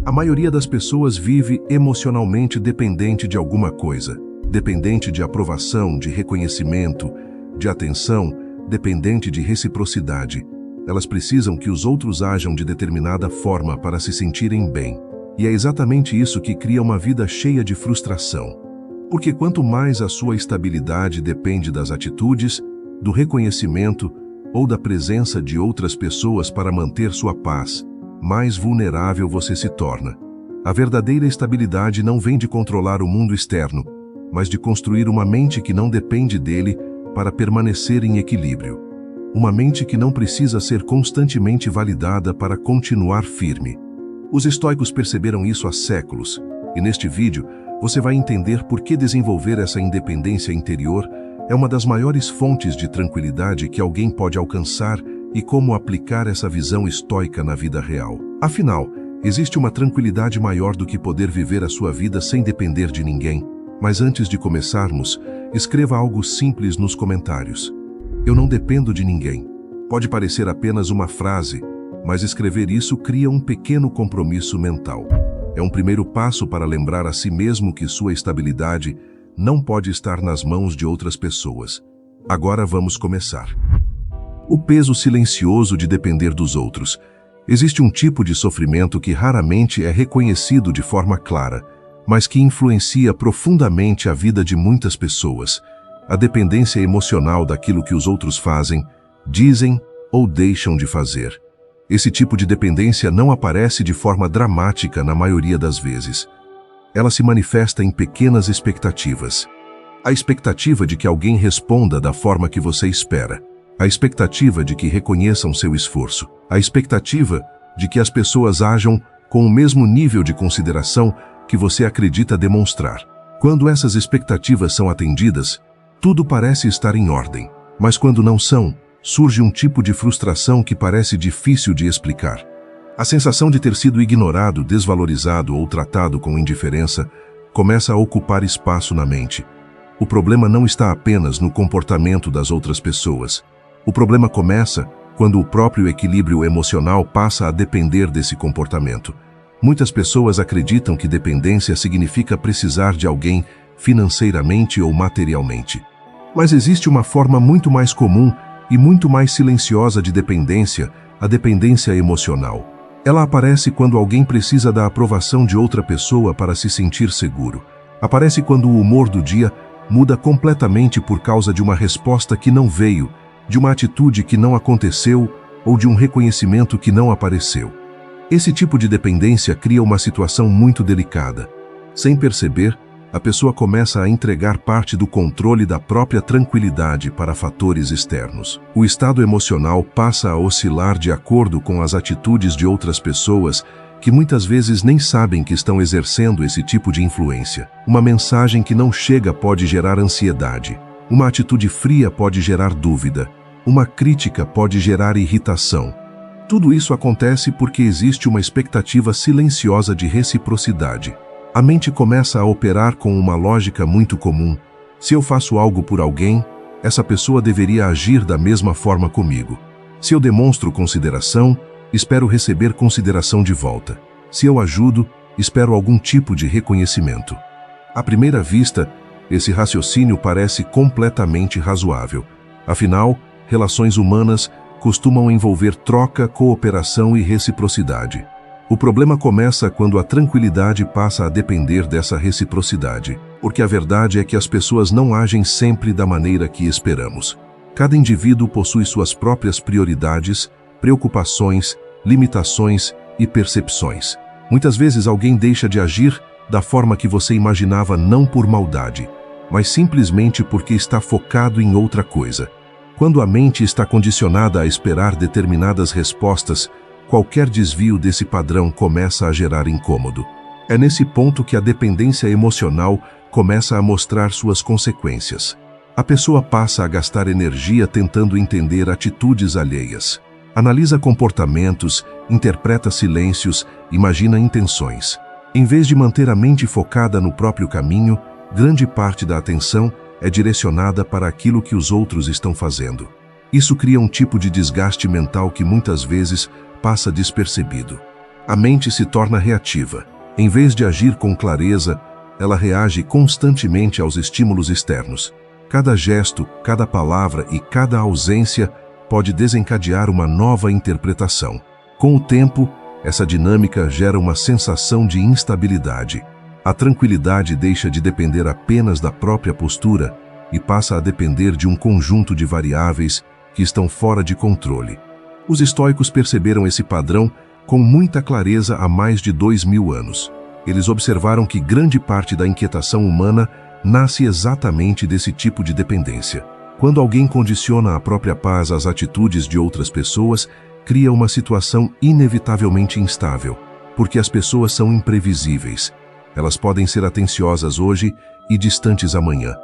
A maioria das pessoas vive emocionalmente dependente de alguma coisa, dependente de aprovação, de reconhecimento, de atenção, dependente de reciprocidade. Elas precisam que os outros ajam de determinada forma para se sentirem bem. E é exatamente isso que cria uma vida cheia de frustração. Porque quanto mais a sua estabilidade depende das atitudes, do reconhecimento ou da presença de outras pessoas para manter sua paz, mais vulnerável você se torna. A verdadeira estabilidade não vem de controlar o mundo externo, mas de construir uma mente que não depende dele para permanecer em equilíbrio. Uma mente que não precisa ser constantemente validada para continuar firme. Os estoicos perceberam isso há séculos, e neste vídeo você vai entender por que desenvolver essa independência interior é uma das maiores fontes de tranquilidade que alguém pode alcançar e como aplicar essa visão estoica na vida real. Afinal, existe uma tranquilidade maior do que poder viver a sua vida sem depender de ninguém. Mas antes de começarmos, escreva algo simples nos comentários. Eu não dependo de ninguém. Pode parecer apenas uma frase, mas escrever isso cria um pequeno compromisso mental. É um primeiro passo para lembrar a si mesmo que sua estabilidade não pode estar nas mãos de outras pessoas. Agora vamos começar. O peso silencioso de depender dos outros. Existe um tipo de sofrimento que raramente é reconhecido de forma clara, mas que influencia profundamente a vida de muitas pessoas. A dependência emocional daquilo que os outros fazem, dizem ou deixam de fazer. Esse tipo de dependência não aparece de forma dramática na maioria das vezes. Ela se manifesta em pequenas expectativas. A expectativa de que alguém responda da forma que você espera. A expectativa de que reconheçam seu esforço. A expectativa de que as pessoas ajam com o mesmo nível de consideração que você acredita demonstrar. Quando essas expectativas são atendidas, tudo parece estar em ordem. Mas quando não são, surge um tipo de frustração que parece difícil de explicar. A sensação de ter sido ignorado, desvalorizado ou tratado com indiferença começa a ocupar espaço na mente. O problema não está apenas no comportamento das outras pessoas. O problema começa quando o próprio equilíbrio emocional passa a depender desse comportamento. Muitas pessoas acreditam que dependência significa precisar de alguém financeiramente ou materialmente. Mas existe uma forma muito mais comum e muito mais silenciosa de dependência, a dependência emocional. Ela aparece quando alguém precisa da aprovação de outra pessoa para se sentir seguro. Aparece quando o humor do dia muda completamente por causa de uma resposta que não veio, de uma atitude que não aconteceu ou de um reconhecimento que não apareceu. Esse tipo de dependência cria uma situação muito delicada. Sem perceber, a pessoa começa a entregar parte do controle da própria tranquilidade para fatores externos. O estado emocional passa a oscilar de acordo com as atitudes de outras pessoas que muitas vezes nem sabem que estão exercendo esse tipo de influência. Uma mensagem que não chega pode gerar ansiedade. Uma atitude fria pode gerar dúvida. Uma crítica pode gerar irritação. Tudo isso acontece porque existe uma expectativa silenciosa de reciprocidade. A mente começa a operar com uma lógica muito comum. Se eu faço algo por alguém, essa pessoa deveria agir da mesma forma comigo. Se eu demonstro consideração, espero receber consideração de volta. Se eu ajudo, espero algum tipo de reconhecimento. À primeira vista, esse raciocínio parece completamente razoável. Afinal, relações humanas costumam envolver troca, cooperação e reciprocidade. O problema começa quando a tranquilidade passa a depender dessa reciprocidade, porque a verdade é que as pessoas não agem sempre da maneira que esperamos. Cada indivíduo possui suas próprias prioridades, preocupações, limitações e percepções. Muitas vezes alguém deixa de agir da forma que você imaginava não por maldade, mas simplesmente porque está focado em outra coisa. Quando a mente está condicionada a esperar determinadas respostas, qualquer desvio desse padrão começa a gerar incômodo. É nesse ponto que a dependência emocional começa a mostrar suas consequências. A pessoa passa a gastar energia tentando entender atitudes alheias. Analisa comportamentos, interpreta silêncios, imagina intenções. Em vez de manter a mente focada no próprio caminho, grande parte da atenção é direcionada para aquilo que os outros estão fazendo. Isso cria um tipo de desgaste mental que muitas vezes passa despercebido. A mente se torna reativa. Em vez de agir com clareza, ela reage constantemente aos estímulos externos. Cada gesto, cada palavra e cada ausência pode desencadear uma nova interpretação. Com o tempo, essa dinâmica gera uma sensação de instabilidade. A tranquilidade deixa de depender apenas da própria postura e passa a depender de um conjunto de variáveis que estão fora de controle. Os estoicos perceberam esse padrão com muita clareza há mais de 2000 anos. Eles observaram que grande parte da inquietação humana nasce exatamente desse tipo de dependência. Quando alguém condiciona a própria paz às atitudes de outras pessoas, cria uma situação inevitavelmente instável, porque as pessoas são imprevisíveis. Elas podem ser atenciosas hoje e distantes amanhã.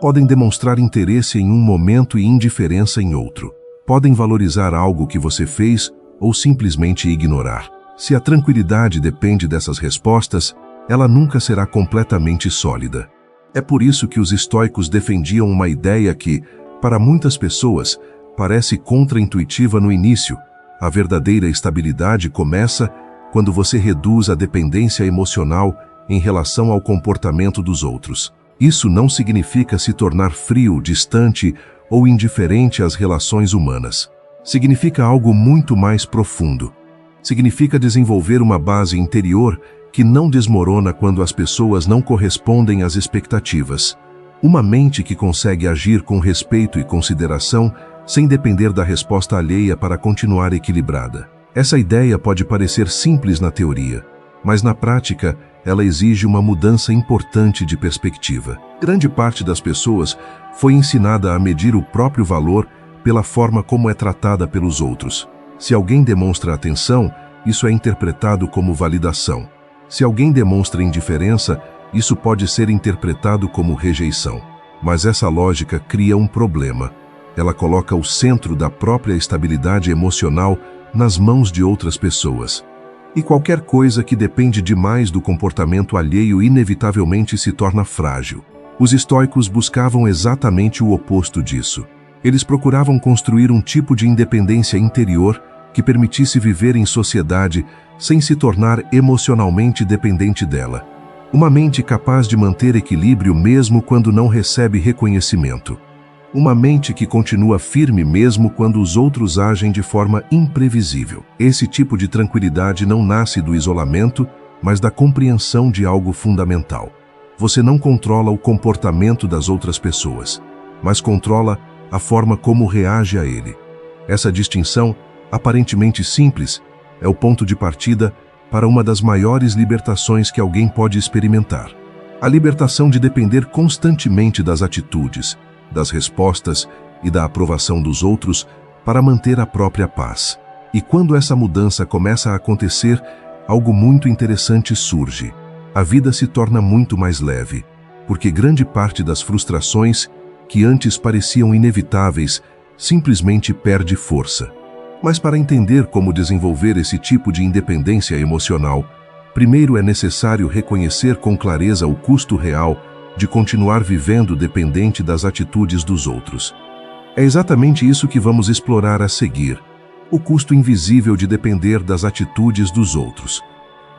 Podem demonstrar interesse em um momento e indiferença em outro. Podem valorizar algo que você fez ou simplesmente ignorar. Se a tranquilidade depende dessas respostas, ela nunca será completamente sólida. É por isso que os estoicos defendiam uma ideia que, para muitas pessoas, parece contraintuitiva no início. A verdadeira estabilidade começa quando você reduz a dependência emocional em relação ao comportamento dos outros. Isso não significa se tornar frio, distante ou indiferente às relações humanas. Significa algo muito mais profundo. Significa desenvolver uma base interior que não desmorona quando as pessoas não correspondem às expectativas. Uma mente que consegue agir com respeito e consideração sem depender da resposta alheia para continuar equilibrada. Essa ideia pode parecer simples na teoria, mas na prática ela exige uma mudança importante de perspectiva. Grande parte das pessoas foi ensinada a medir o próprio valor pela forma como é tratada pelos outros. Se alguém demonstra atenção, isso é interpretado como validação. Se alguém demonstra indiferença, isso pode ser interpretado como rejeição. Mas essa lógica cria um problema. Ela coloca o centro da própria estabilidade emocional nas mãos de outras pessoas. E qualquer coisa que depende demais do comportamento alheio inevitavelmente se torna frágil. Os estoicos buscavam exatamente o oposto disso. Eles procuravam construir um tipo de independência interior que permitisse viver em sociedade sem se tornar emocionalmente dependente dela. Uma mente capaz de manter equilíbrio mesmo quando não recebe reconhecimento. Uma mente que continua firme mesmo quando os outros agem de forma imprevisível. Esse tipo de tranquilidade não nasce do isolamento, mas da compreensão de algo fundamental. Você não controla o comportamento das outras pessoas, mas controla a forma como reage a ele. Essa distinção, aparentemente simples, é o ponto de partida para uma das maiores libertações que alguém pode experimentar. A libertação de depender constantemente das atitudes, das respostas e da aprovação dos outros para manter a própria paz. E quando essa mudança começa a acontecer, algo muito interessante surge. A vida se torna muito mais leve, porque grande parte das frustrações que antes pareciam inevitáveis simplesmente perde força. Mas para entender como desenvolver esse tipo de independência emocional, primeiro é necessário reconhecer com clareza o custo real de continuar vivendo dependente das atitudes dos outros. É exatamente isso que vamos explorar a seguir: o custo invisível de depender das atitudes dos outros.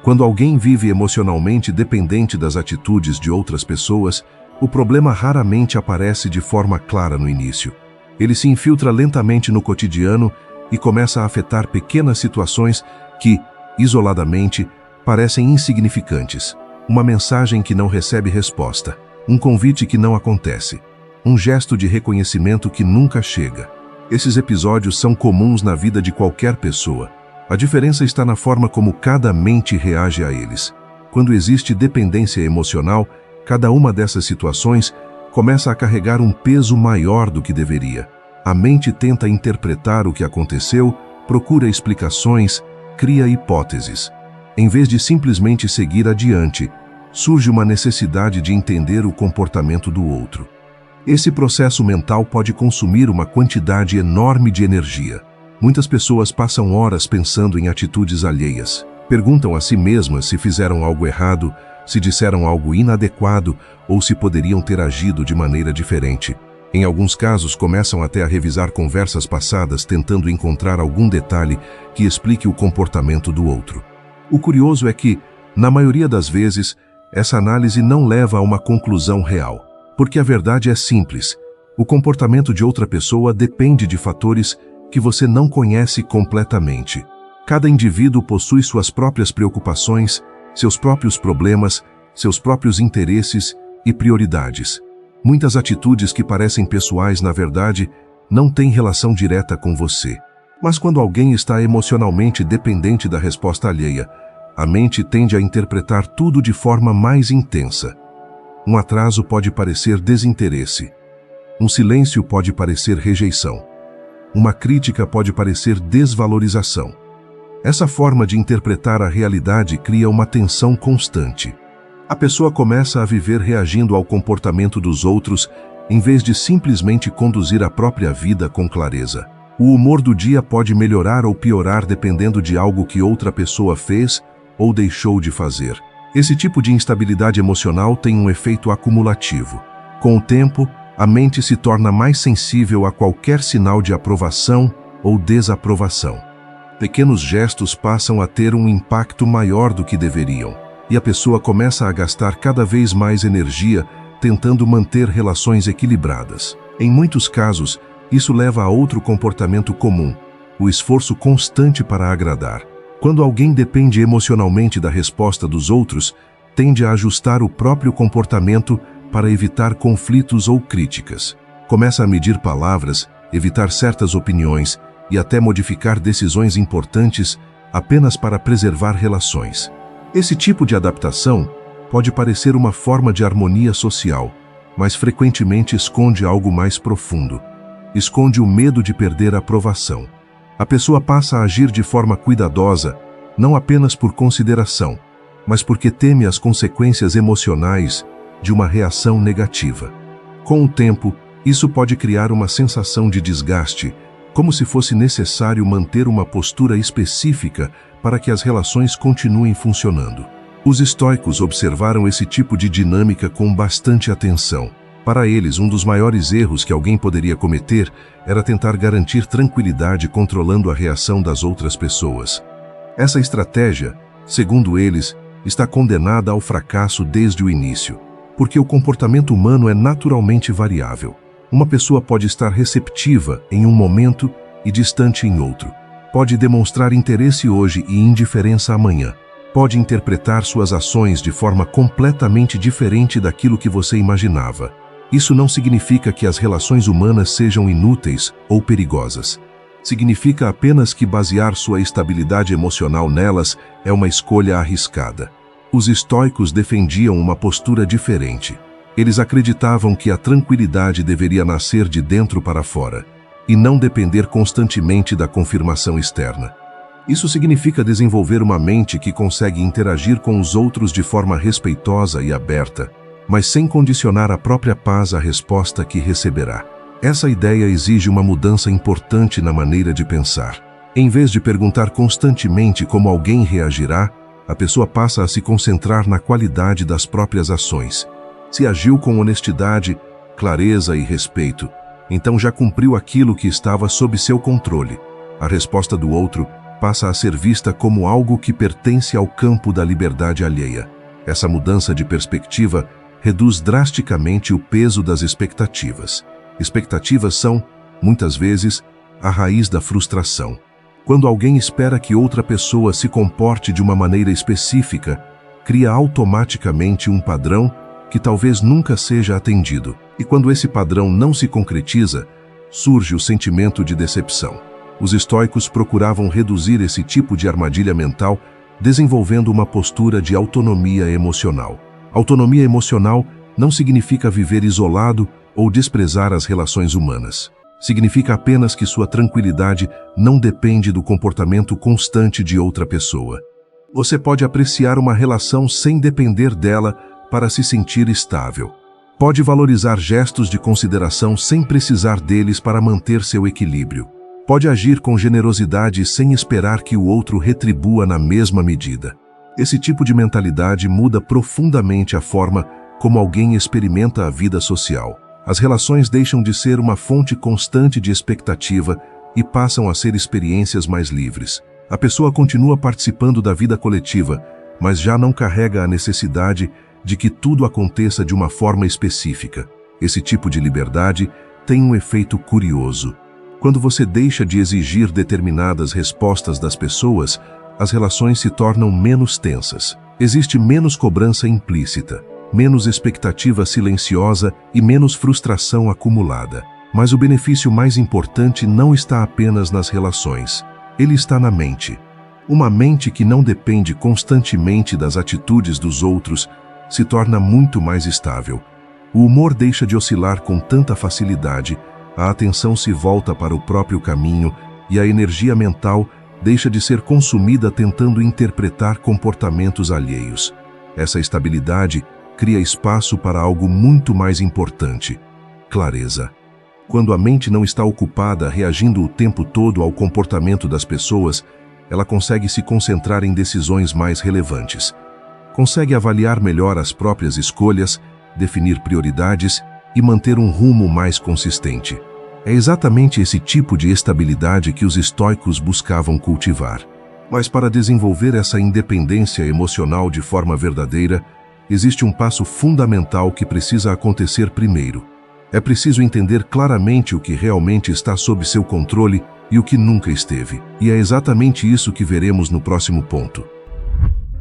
Quando alguém vive emocionalmente dependente das atitudes de outras pessoas, o problema raramente aparece de forma clara no início. Ele se infiltra lentamente no cotidiano e começa a afetar pequenas situações que, isoladamente, parecem insignificantes. Uma mensagem que não recebe resposta, um convite que não acontece, um gesto de reconhecimento que nunca chega. Esses episódios são comuns na vida de qualquer pessoa. A diferença está na forma como cada mente reage a eles. Quando existe dependência emocional, cada uma dessas situações começa a carregar um peso maior do que deveria. A mente tenta interpretar o que aconteceu, procura explicações, cria hipóteses. Em vez de simplesmente seguir adiante, surge uma necessidade de entender o comportamento do outro. Esse processo mental pode consumir uma quantidade enorme de energia. Muitas pessoas passam horas pensando em atitudes alheias. Perguntam a si mesmas se fizeram algo errado, se disseram algo inadequado ou se poderiam ter agido de maneira diferente. Em alguns casos, começam até a revisar conversas passadas tentando encontrar algum detalhe que explique o comportamento do outro. O curioso é que, na maioria das vezes, essa análise não leva a uma conclusão real, porque a verdade é simples. O comportamento de outra pessoa depende de fatores que você não conhece completamente. Cada indivíduo possui suas próprias preocupações, seus próprios problemas, seus próprios interesses e prioridades. Muitas atitudes que parecem pessoais, na verdade, não têm relação direta com você. Mas quando alguém está emocionalmente dependente da resposta alheia, a mente tende a interpretar tudo de forma mais intensa. Um atraso pode parecer desinteresse. Um silêncio pode parecer rejeição. Uma crítica pode parecer desvalorização. Essa forma de interpretar a realidade cria uma tensão constante. A pessoa começa a viver reagindo ao comportamento dos outros, em vez de simplesmente conduzir a própria vida com clareza. O humor do dia pode melhorar ou piorar dependendo de algo que outra pessoa fez ou deixou de fazer. Esse tipo de instabilidade emocional tem um efeito acumulativo. Com o tempo, a mente se torna mais sensível a qualquer sinal de aprovação ou desaprovação. Pequenos gestos passam a ter um impacto maior do que deveriam, e a pessoa começa a gastar cada vez mais energia tentando manter relações equilibradas. Em muitos casos, isso leva a outro comportamento comum, o esforço constante para agradar. Quando alguém depende emocionalmente da resposta dos outros, tende a ajustar o próprio comportamento para evitar conflitos ou críticas. Começa a medir palavras, evitar certas opiniões e até modificar decisões importantes apenas para preservar relações. Esse tipo de adaptação pode parecer uma forma de harmonia social, mas frequentemente esconde algo mais profundo. Esconde o medo de perder a aprovação. A pessoa passa a agir de forma cuidadosa, não apenas por consideração, mas porque teme as consequências emocionais de uma reação negativa. Com o tempo, isso pode criar uma sensação de desgaste, como se fosse necessário manter uma postura específica para que as relações continuem funcionando. Os estoicos observaram esse tipo de dinâmica com bastante atenção. Para eles, um dos maiores erros que alguém poderia cometer era tentar garantir tranquilidade controlando a reação das outras pessoas. Essa estratégia, segundo eles, está condenada ao fracasso desde o início, porque o comportamento humano é naturalmente variável. Uma pessoa pode estar receptiva em um momento e distante em outro. Pode demonstrar interesse hoje e indiferença amanhã. Pode interpretar suas ações de forma completamente diferente daquilo que você imaginava. Isso não significa que as relações humanas sejam inúteis ou perigosas. Significa apenas que basear sua estabilidade emocional nelas é uma escolha arriscada. Os estoicos defendiam uma postura diferente. Eles acreditavam que a tranquilidade deveria nascer de dentro para fora, e não depender constantemente da confirmação externa. Isso significa desenvolver uma mente que consegue interagir com os outros de forma respeitosa e aberta, mas sem condicionar a própria paz à resposta que receberá. Essa ideia exige uma mudança importante na maneira de pensar. Em vez de perguntar constantemente como alguém reagirá, a pessoa passa a se concentrar na qualidade das próprias ações. Se agiu com honestidade, clareza e respeito, então já cumpriu aquilo que estava sob seu controle. A resposta do outro passa a ser vista como algo que pertence ao campo da liberdade alheia. Essa mudança de perspectiva reduz drasticamente o peso das expectativas. Expectativas são, muitas vezes, a raiz da frustração. Quando alguém espera que outra pessoa se comporte de uma maneira específica, cria automaticamente um padrão que talvez nunca seja atendido. E quando esse padrão não se concretiza, surge o sentimento de decepção. Os estoicos procuravam reduzir esse tipo de armadilha mental, desenvolvendo uma postura de autonomia emocional. Autonomia emocional não significa viver isolado ou desprezar as relações humanas. Significa apenas que sua tranquilidade não depende do comportamento constante de outra pessoa. Você pode apreciar uma relação sem depender dela para se sentir estável. Pode valorizar gestos de consideração sem precisar deles para manter seu equilíbrio. Pode agir com generosidade sem esperar que o outro retribua na mesma medida. Esse tipo de mentalidade muda profundamente a forma como alguém experimenta a vida social. As relações deixam de ser uma fonte constante de expectativa e passam a ser experiências mais livres. A pessoa continua participando da vida coletiva, mas já não carrega a necessidade de que tudo aconteça de uma forma específica. Esse tipo de liberdade tem um efeito curioso. Quando você deixa de exigir determinadas respostas das pessoas, as relações se tornam menos tensas. Existe menos cobrança implícita, menos expectativa silenciosa e menos frustração acumulada. Mas o benefício mais importante não está apenas nas relações. Ele está na mente. Uma mente que não depende constantemente das atitudes dos outros se torna muito mais estável. O humor deixa de oscilar com tanta facilidade, a atenção se volta para o próprio caminho e a energia mental deixa de ser consumida tentando interpretar comportamentos alheios. Essa estabilidade cria espaço para algo muito mais importante: clareza. Quando a mente não está ocupada reagindo o tempo todo ao comportamento das pessoas, ela consegue se concentrar em decisões mais relevantes. Consegue avaliar melhor as próprias escolhas, definir prioridades e manter um rumo mais consistente. É exatamente esse tipo de estabilidade que os estoicos buscavam cultivar. Mas para desenvolver essa independência emocional de forma verdadeira, existe um passo fundamental que precisa acontecer primeiro. É preciso entender claramente o que realmente está sob seu controle e o que nunca esteve. E é exatamente isso que veremos no próximo ponto.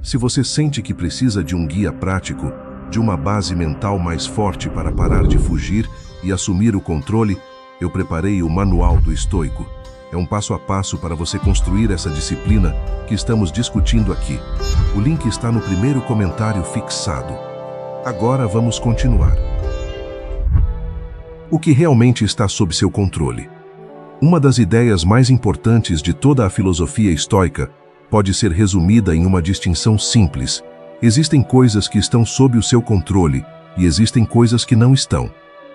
Se você sente que precisa de um guia prático, de uma base mental mais forte para parar de fugir e assumir o controle, eu preparei o Manual do Estoico. É um passo a passo para você construir essa disciplina que estamos discutindo aqui. O link está no primeiro comentário fixado. Agora vamos continuar. O que realmente está sob seu controle? Uma das ideias mais importantes de toda a filosofia estoica pode ser resumida em uma distinção simples. Existem coisas que estão sob o seu controle e existem coisas que não estão.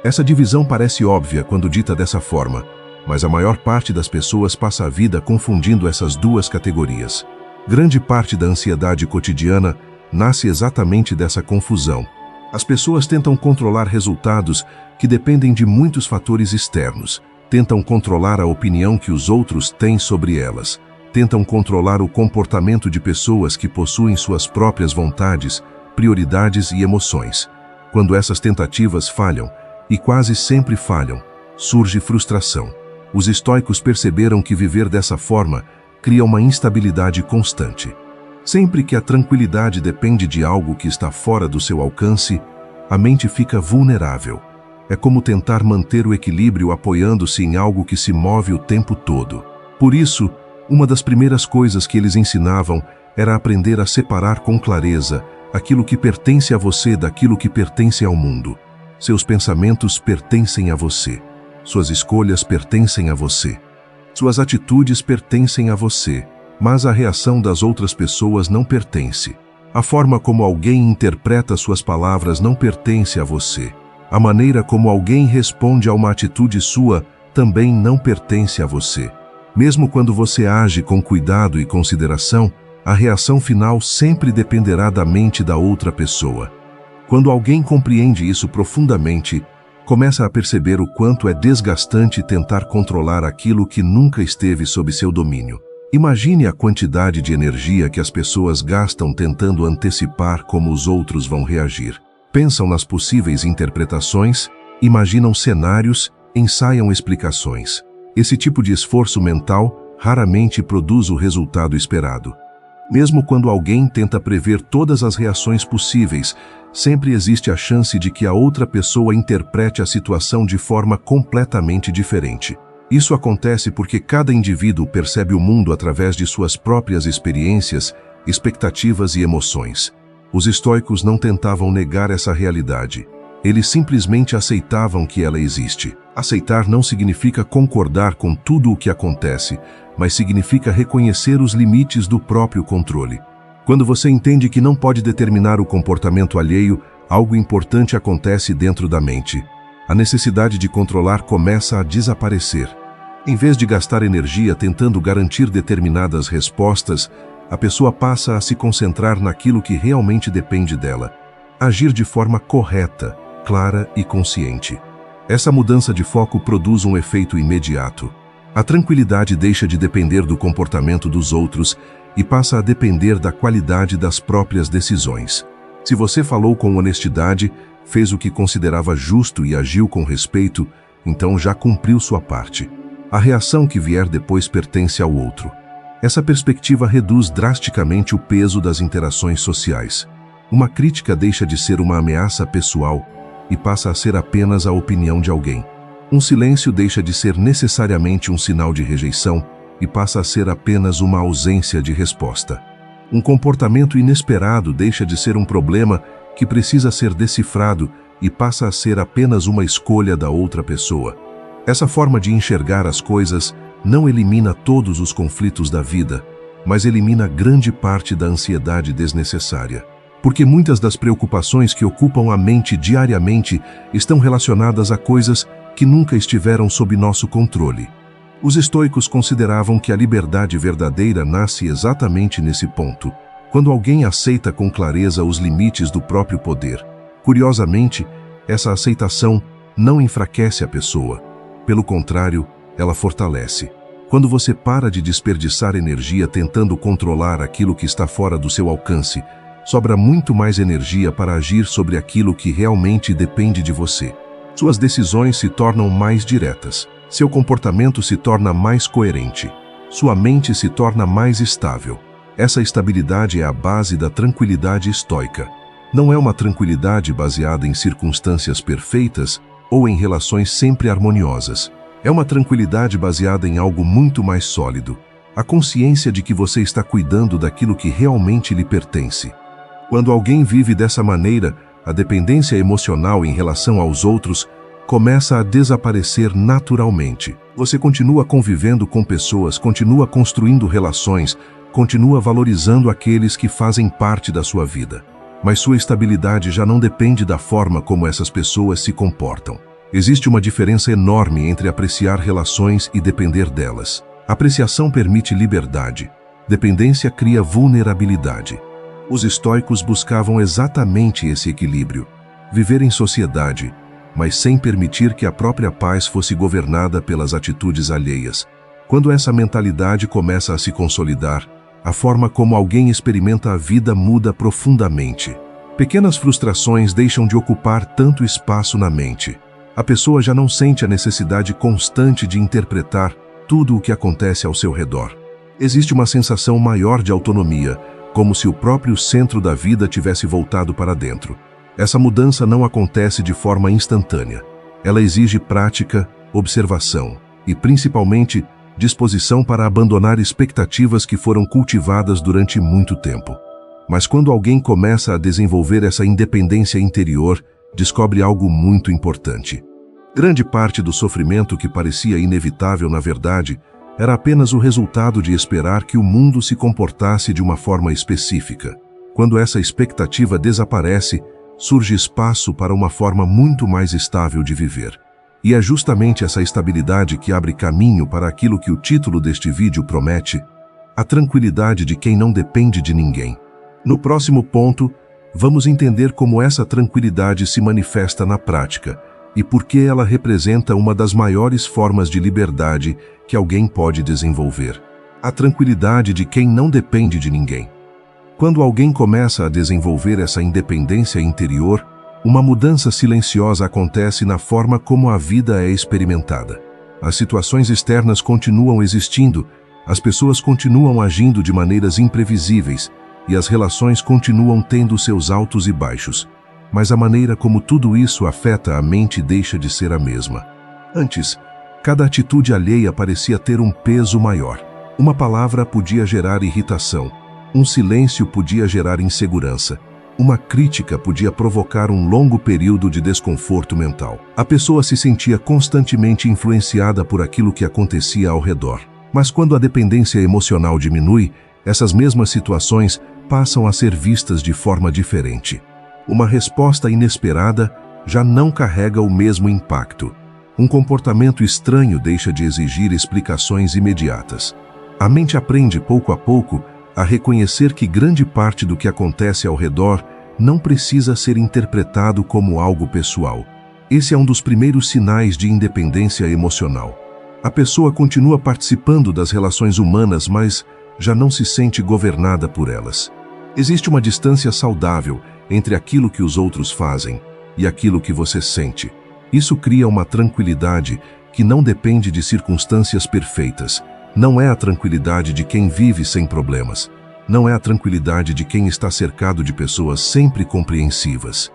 Essa divisão parece óbvia quando dita dessa forma, mas a maior parte das pessoas passa a vida confundindo essas duas categorias. Grande parte da ansiedade cotidiana nasce exatamente dessa confusão. As pessoas tentam controlar resultados que dependem de muitos fatores externos, tentam controlar a opinião que os outros têm sobre elas, tentam controlar o comportamento de pessoas que possuem suas próprias vontades, prioridades e emoções. Quando essas tentativas falham, e quase sempre falham, surge frustração. Os estoicos perceberam que viver dessa forma cria uma instabilidade constante. Sempre que a tranquilidade depende de algo que está fora do seu alcance, a mente fica vulnerável. É como tentar manter o equilíbrio apoiando-se em algo que se move o tempo todo. Por isso, uma das primeiras coisas que eles ensinavam era aprender a separar com clareza aquilo que pertence a você daquilo que pertence ao mundo. Seus pensamentos pertencem a você. Suas escolhas pertencem a você. Suas atitudes pertencem a você. Mas a reação das outras pessoas não pertence. A forma como alguém interpreta suas palavras não pertence a você. A maneira como alguém responde a uma atitude sua também não pertence a você. Mesmo quando você age com cuidado e consideração, a reação final sempre dependerá da mente da outra pessoa. Quando alguém compreende isso profundamente, começa a perceber o quanto é desgastante tentar controlar aquilo que nunca esteve sob seu domínio. Imagine a quantidade de energia que as pessoas gastam tentando antecipar como os outros vão reagir. Pensam nas possíveis interpretações, imaginam cenários, ensaiam explicações. Esse tipo de esforço mental raramente produz o resultado esperado. Mesmo quando alguém tenta prever todas as reações possíveis, sempre existe a chance de que a outra pessoa interprete a situação de forma completamente diferente. Isso acontece porque cada indivíduo percebe o mundo através de suas próprias experiências, expectativas e emoções. Os estoicos não tentavam negar essa realidade. Eles simplesmente aceitavam que ela existe. Aceitar não significa concordar com tudo o que acontece, mas significa reconhecer os limites do próprio controle. Quando você entende que não pode determinar o comportamento alheio, algo importante acontece dentro da mente. A necessidade de controlar começa a desaparecer. Em vez de gastar energia tentando garantir determinadas respostas, a pessoa passa a se concentrar naquilo que realmente depende dela. Agir de forma correta, clara e consciente. Essa mudança de foco produz um efeito imediato. A tranquilidade deixa de depender do comportamento dos outros e passa a depender da qualidade das próprias decisões. Se você falou com honestidade, fez o que considerava justo e agiu com respeito, então já cumpriu sua parte. A reação que vier depois pertence ao outro. Essa perspectiva reduz drasticamente o peso das interações sociais. Uma crítica deixa de ser uma ameaça pessoal e passa a ser apenas a opinião de alguém. Um silêncio deixa de ser necessariamente um sinal de rejeição e passa a ser apenas uma ausência de resposta. Um comportamento inesperado deixa de ser um problema que precisa ser decifrado e passa a ser apenas uma escolha da outra pessoa. Essa forma de enxergar as coisas não elimina todos os conflitos da vida, mas elimina grande parte da ansiedade desnecessária. Porque muitas das preocupações que ocupam a mente diariamente estão relacionadas a coisas que nunca estiveram sob nosso controle. Os estoicos consideravam que a liberdade verdadeira nasce exatamente nesse ponto, quando alguém aceita com clareza os limites do próprio poder. Curiosamente, essa aceitação não enfraquece a pessoa. Pelo contrário, ela fortalece. Quando você para de desperdiçar energia tentando controlar aquilo que está fora do seu alcance, sobra muito mais energia para agir sobre aquilo que realmente depende de você. Suas decisões se tornam mais diretas. Seu comportamento se torna mais coerente. Sua mente se torna mais estável. Essa estabilidade é a base da tranquilidade estoica. Não é uma tranquilidade baseada em circunstâncias perfeitas ou em relações sempre harmoniosas. É uma tranquilidade baseada em algo muito mais sólido. A consciência de que você está cuidando daquilo que realmente lhe pertence. Quando alguém vive dessa maneira, a dependência emocional em relação aos outros começa a desaparecer naturalmente. Você continua convivendo com pessoas, continua construindo relações, continua valorizando aqueles que fazem parte da sua vida. Mas sua estabilidade já não depende da forma como essas pessoas se comportam. Existe uma diferença enorme entre apreciar relações e depender delas. Apreciação permite liberdade. Dependência cria vulnerabilidade. Os estoicos buscavam exatamente esse equilíbrio. Viver em sociedade, mas sem permitir que a própria paz fosse governada pelas atitudes alheias. Quando essa mentalidade começa a se consolidar, a forma como alguém experimenta a vida muda profundamente. Pequenas frustrações deixam de ocupar tanto espaço na mente. A pessoa já não sente a necessidade constante de interpretar tudo o que acontece ao seu redor. Existe uma sensação maior de autonomia, como se o próprio centro da vida tivesse voltado para dentro. Essa mudança não acontece de forma instantânea. Ela exige prática, observação e, principalmente, disposição para abandonar expectativas que foram cultivadas durante muito tempo. Mas quando alguém começa a desenvolver essa independência interior, descobre algo muito importante. Grande parte do sofrimento que parecia inevitável, na verdade, era apenas o resultado de esperar que o mundo se comportasse de uma forma específica. Quando essa expectativa desaparece, surge espaço para uma forma muito mais estável de viver. E é justamente essa estabilidade que abre caminho para aquilo que o título deste vídeo promete: a tranquilidade de quem não depende de ninguém. No próximo ponto, vamos entender como essa tranquilidade se manifesta na prática e por que ela representa uma das maiores formas de liberdade que alguém pode desenvolver. A tranquilidade de quem não depende de ninguém. Quando alguém começa a desenvolver essa independência interior, uma mudança silenciosa acontece na forma como a vida é experimentada. As situações externas continuam existindo, as pessoas continuam agindo de maneiras imprevisíveis e as relações continuam tendo seus altos e baixos. Mas a maneira como tudo isso afeta a mente deixa de ser a mesma. Antes, cada atitude alheia parecia ter um peso maior. Uma palavra podia gerar irritação, um silêncio podia gerar insegurança, uma crítica podia provocar um longo período de desconforto mental. A pessoa se sentia constantemente influenciada por aquilo que acontecia ao redor. Mas quando a dependência emocional diminui, essas mesmas situações passam a ser vistas de forma diferente. Uma resposta inesperada já não carrega o mesmo impacto. Um comportamento estranho deixa de exigir explicações imediatas. A mente aprende pouco a pouco a reconhecer que grande parte do que acontece ao redor não precisa ser interpretado como algo pessoal. Esse é um dos primeiros sinais de independência emocional. A pessoa continua participando das relações humanas, mas já não se sente governada por elas. Existe uma distância saudável entre aquilo que os outros fazem e aquilo que você sente. Isso cria uma tranquilidade que não depende de circunstâncias perfeitas. Não é a tranquilidade de quem vive sem problemas. Não é a tranquilidade de quem está cercado de pessoas sempre compreensivas.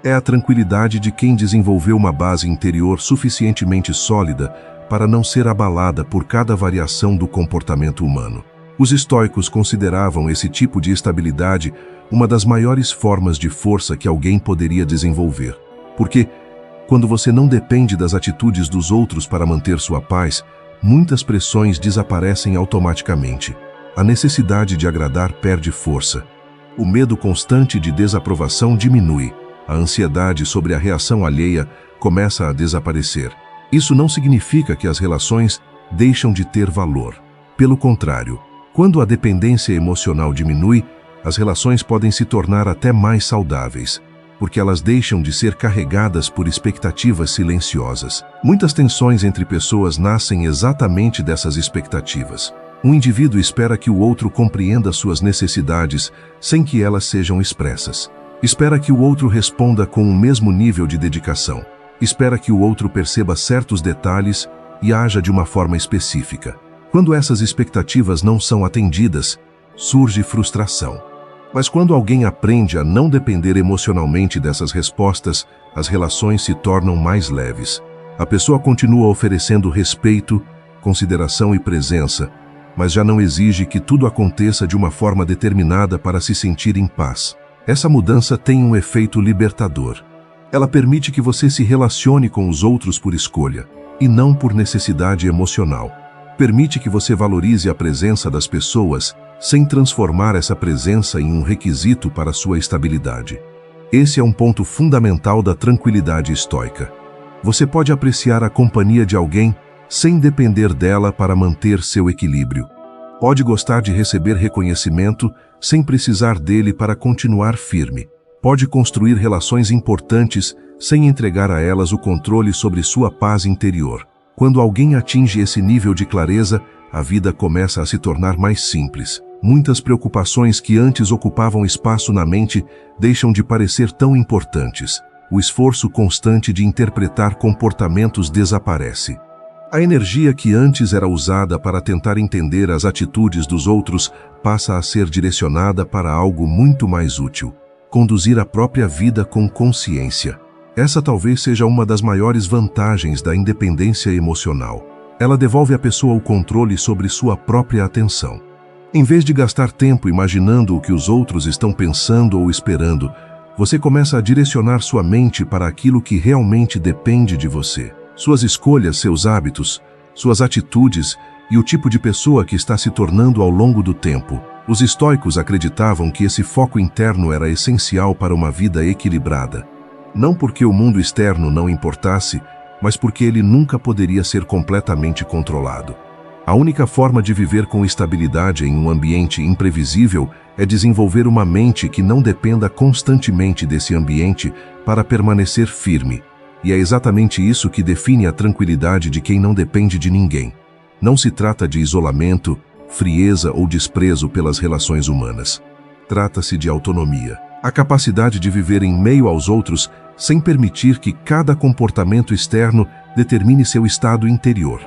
É a tranquilidade de quem desenvolveu uma base interior suficientemente sólida para não ser abalada por cada variação do comportamento humano. Os estoicos consideravam esse tipo de estabilidade uma das maiores formas de força que alguém poderia desenvolver. Porque, quando você não depende das atitudes dos outros para manter sua paz, muitas pressões desaparecem automaticamente. A necessidade de agradar perde força. O medo constante de desaprovação diminui. A ansiedade sobre a reação alheia começa a desaparecer. Isso não significa que as relações deixam de ter valor. Pelo contrário, quando a dependência emocional diminui, as relações podem se tornar até mais saudáveis, porque elas deixam de ser carregadas por expectativas silenciosas. Muitas tensões entre pessoas nascem exatamente dessas expectativas. Um indivíduo espera que o outro compreenda suas necessidades sem que elas sejam expressas. Espera que o outro responda com o mesmo nível de dedicação. Espera que o outro perceba certos detalhes e haja de uma forma específica. Quando essas expectativas não são atendidas, surge frustração. Mas quando alguém aprende a não depender emocionalmente dessas respostas, as relações se tornam mais leves. A pessoa continua oferecendo respeito, consideração e presença, mas já não exige que tudo aconteça de uma forma determinada para se sentir em paz. Essa mudança tem um efeito libertador. Ela permite que você se relacione com os outros por escolha, e não por necessidade emocional. Permite que você valorize a presença das pessoas, sem transformar essa presença em um requisito para sua estabilidade. Esse é um ponto fundamental da tranquilidade estoica. Você pode apreciar a companhia de alguém sem depender dela para manter seu equilíbrio. Pode gostar de receber reconhecimento sem precisar dele para continuar firme. Pode construir relações importantes sem entregar a elas o controle sobre sua paz interior. Quando alguém atinge esse nível de clareza, a vida começa a se tornar mais simples. Muitas preocupações que antes ocupavam espaço na mente deixam de parecer tão importantes. O esforço constante de interpretar comportamentos desaparece. A energia que antes era usada para tentar entender as atitudes dos outros passa a ser direcionada para algo muito mais útil: conduzir a própria vida com consciência. Essa talvez seja uma das maiores vantagens da independência emocional. Ela devolve à pessoa o controle sobre sua própria atenção. Em vez de gastar tempo imaginando o que os outros estão pensando ou esperando, você começa a direcionar sua mente para aquilo que realmente depende de você. Suas escolhas, seus hábitos, suas atitudes e o tipo de pessoa que está se tornando ao longo do tempo. Os estoicos acreditavam que esse foco interno era essencial para uma vida equilibrada. Não porque o mundo externo não importasse, mas porque ele nunca poderia ser completamente controlado. A única forma de viver com estabilidade em um ambiente imprevisível é desenvolver uma mente que não dependa constantemente desse ambiente para permanecer firme. E é exatamente isso que define a tranquilidade de quem não depende de ninguém. Não se trata de isolamento, frieza ou desprezo pelas relações humanas. Trata-se de autonomia. A capacidade de viver em meio aos outros sem permitir que cada comportamento externo determine seu estado interior.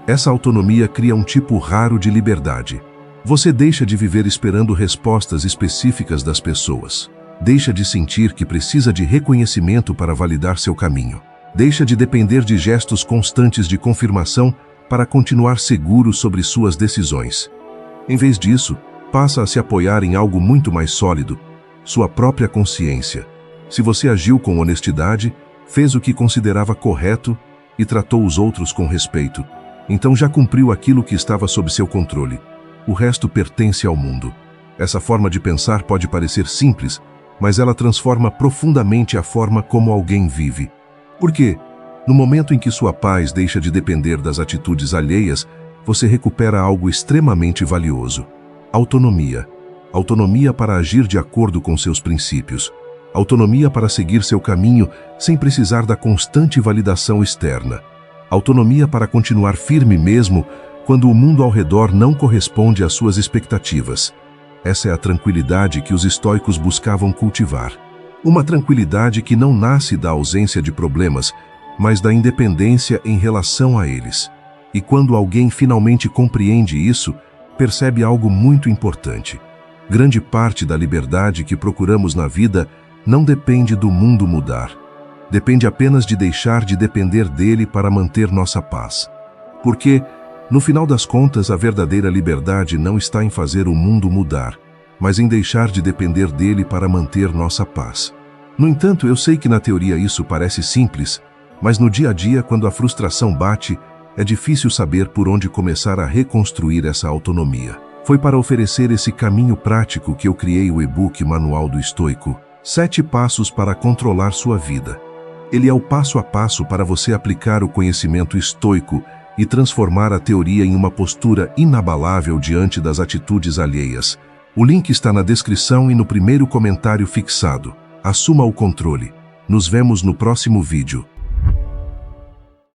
Essa autonomia cria um tipo raro de liberdade. Você deixa de viver esperando respostas específicas das pessoas. Deixa de sentir que precisa de reconhecimento para validar seu caminho. Deixa de depender de gestos constantes de confirmação para continuar seguro sobre suas decisões. Em vez disso, passa a se apoiar em algo muito mais sólido: sua própria consciência. Se você agiu com honestidade, fez o que considerava correto e tratou os outros com respeito, então já cumpriu aquilo que estava sob seu controle. O resto pertence ao mundo. Essa forma de pensar pode parecer simples, mas ela transforma profundamente a forma como alguém vive. Porque, no momento em que sua paz deixa de depender das atitudes alheias, você recupera algo extremamente valioso: autonomia. Autonomia para agir de acordo com seus princípios. Autonomia para seguir seu caminho sem precisar da constante validação externa. Autonomia para continuar firme mesmo quando o mundo ao redor não corresponde às suas expectativas. Essa é a tranquilidade que os estoicos buscavam cultivar. Uma tranquilidade que não nasce da ausência de problemas, mas da independência em relação a eles. E quando alguém finalmente compreende isso, percebe algo muito importante. Grande parte da liberdade que procuramos na vida não depende do mundo mudar. Depende apenas de deixar de depender dele para manter nossa paz. Porque, no final das contas, a verdadeira liberdade não está em fazer o mundo mudar, mas em deixar de depender dele para manter nossa paz. No entanto, eu sei que na teoria isso parece simples, mas no dia a dia, quando a frustração bate, é difícil saber por onde começar a reconstruir essa autonomia. Foi para oferecer esse caminho prático que eu criei o e-book Manual do Estoico, 7 passos para controlar sua vida. Ele é o passo a passo para você aplicar o conhecimento estoico e transformar a teoria em uma postura inabalável diante das atitudes alheias. O link está na descrição e no primeiro comentário fixado. Assuma o controle. Nos vemos no próximo vídeo.